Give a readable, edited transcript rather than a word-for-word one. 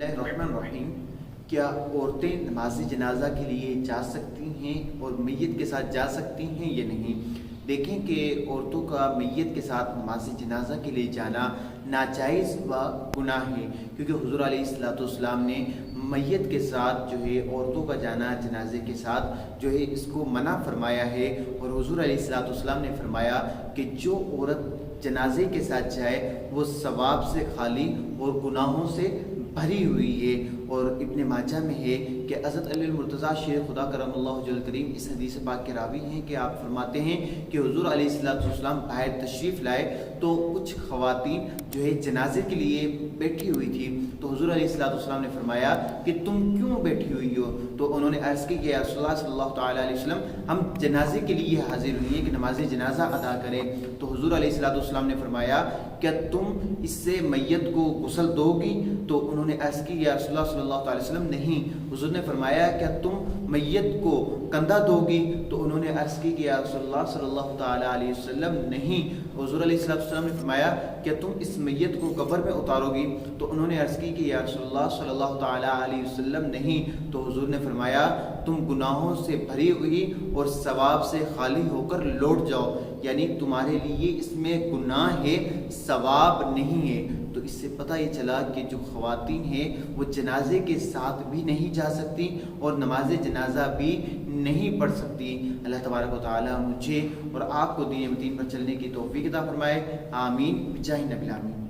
बिस्मिल्लाहिर्रहमानिर्रहीम। क्या औरतें नमाज जनाजा के लिए जा सकती हैं और मैयत के साथ जा सकती हैं या नहीं? देखें कि औरतों का मैयत के साथ नमाज जनाजा के लिए जाना नाजायज़ व गुनाह है, क्योंकि हुज़ूर अलैहिस्सलाम ने मैयत के साथ जो है औरतों का जाना जनाजे के साथ जो है इसको मना फरमाया है। और हुज़ूर अलैहिस्सलाम ने फरमाया कि जो औरत जनाजे के साथ जाए वो सवाब से खाली और गुनाहों से भरी हुई है। और इब्न माजा में है कि हज़रत अली मुर्तज़ा शेख खुदा करमल्लाहु वजहल करीम इस हदीस पाक के रावी हैं कि आप फरमाते हैं कि हुज़ूर अलैहिस्सलाम बाहर तशरीफ़ लाए तो कुछ ख़वातीन जो है जनाजे के लिए बैठी हुई थी। तो हुज़ूर अलैहिस्सलाम ने फरमाया कि तुम क्यों बैठी हुई हो? तो उन्होंने अर्ज़ की कि या रसूलल्लाह सल्लल्लाहु अलैहि वसल्लम हम जनाजे के लिए हाजिर हुई हैं कि नमाज जनाजा अदा करें। तो हुज़ूर अलैहिस्सलाम ने फरमाया क्या तुम इससे मैयत को गुस्ल दोगी? तो उन्होंने अर्ज़ की या रसूलल्लाह सल्लल्लाहु अलैहि वसल्लम नहीं। हुज़ूर ने फरमाया क्या तुम मैयत को कंधा दोगी? तो उन्होंने अर्ज़ की कि या रसूलल्लाह सल्लल्लाहु अलैहि वसल्लम नहीं। हुज़ूर अलैहिस्सलाम ने फरमाया क्या तुम इस मैयत को कब्र में उतारोगी? तो उन्होंने अर्ज़ की कि या रसूलल्लाह सल्लल्लाहु अलैहि वसल्लम नहीं। तो हुज़ूर ने फरमाया तुम गुनाहों से भरी हुई और सवाब से खाली होकर लौट जाओ, यानी तुम्हारे लिए इसमें गुनाह है, सवाब नहीं है। तो इससे पता ये चला कि जो ख़वातीन हैं वो जनाजे के साथ भी नहीं जा सकती और नमाज जनाजा भी नहीं पढ़ सकती। अल्लाह तबारक व तआला मुझे और आपको दीन मतीन पर चलने की तौफीक अता फरमाए। आमीन बिजाहि नबी आमीन।